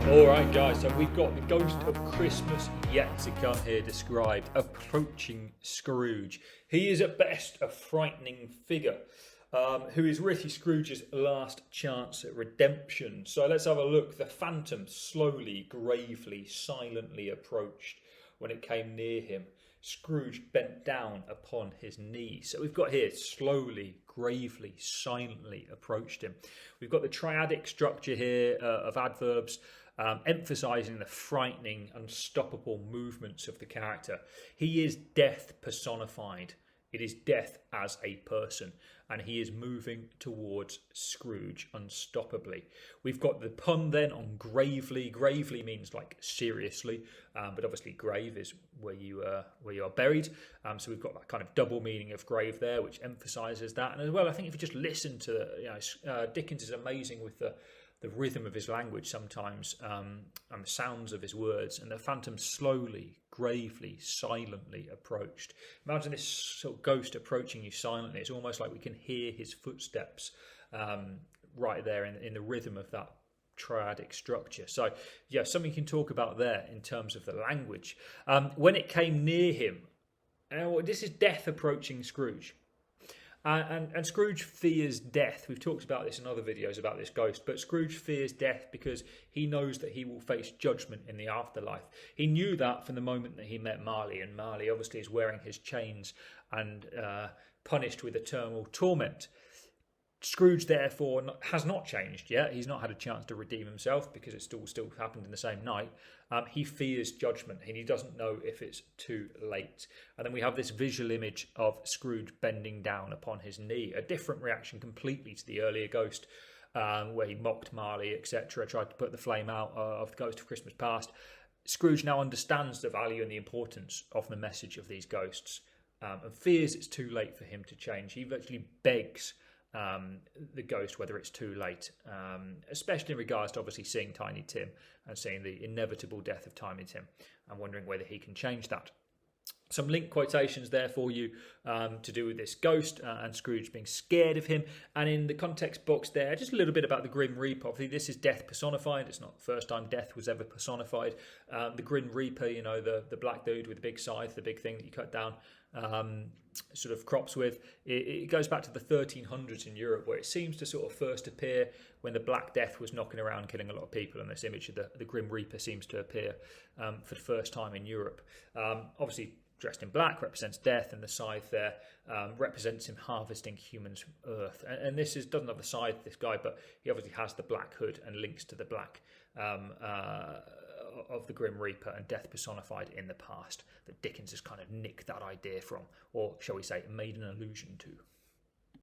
Alright guys, so we've got the ghost of Christmas yet to come here described, approaching Scrooge. He is at best a frightening figure, who is really Scrooge's last chance at redemption. So let's have a look. The phantom slowly, gravely, silently approached. When it came near him, Scrooge bent down upon his knees. So we've got here slowly, gravely, silently approached him. We've got the triadic structure here of adverbs, emphasising the frightening, unstoppable movements of the character. He is death personified. It is death as a person, and he is moving towards Scrooge unstoppably. We've got the pun then on gravely. Gravely means like seriously, but obviously grave is where you are buried. So we've got that kind of double meaning of grave there, which emphasises that. And as well, I think if you just listen to, Dickens is amazing with the rhythm of his language sometimes, and the sounds of his words, and the phantom slowly, gravely, silently approached. Imagine this sort of ghost approaching you silently. It's almost like we can hear his footsteps right there in the rhythm of that triadic structure. So yeah, something you can talk about there in terms of the language. When it came near him, this is death approaching Scrooge. And Scrooge fears death. We've talked about this in other videos about this ghost, but Scrooge fears death because he knows that he will face judgment in the afterlife. He knew that from the moment that he met Marley, and Marley obviously is wearing his chains and punished with eternal torment. Scrooge, therefore, has not changed yet. He's not had a chance to redeem himself because it still happened in the same night. He fears judgment, and he doesn't know if it's too late. And then we have this visual image of Scrooge bending down upon his knee, a different reaction completely to the earlier ghost, where he mocked Marley, etc., tried to put the flame out of the Ghost of Christmas Past. Scrooge now understands the value and the importance of the message of these ghosts, and fears it's too late for him to change. He virtually begs the ghost whether it's too late, especially in regards to obviously seeing Tiny Tim and seeing the inevitable death of Tiny Tim and wondering whether he can change that. Some link quotations there for you to do with this ghost and Scrooge being scared of him. And in the context box there, just a little bit about the Grim Reaper. Obviously, this is death personified. It's not the first time death was ever personified. The Grim Reaper, the black dude with the big scythe, the big thing that you cut down sort of crops with. It goes back to the 1300s in Europe, where it seems to sort of first appear when the Black Death was knocking around killing a lot of people, and this image of the Grim Reaper seems to appear for the first time in Europe. Obviously dressed in black represents death, and the scythe there represents him harvesting humans from earth. And this doesn't have the scythe, this guy, but he obviously has the black hood and links to the black of the Grim Reaper and death personified in the past that Dickens has kind of nicked that idea from, or shall we say made an allusion to.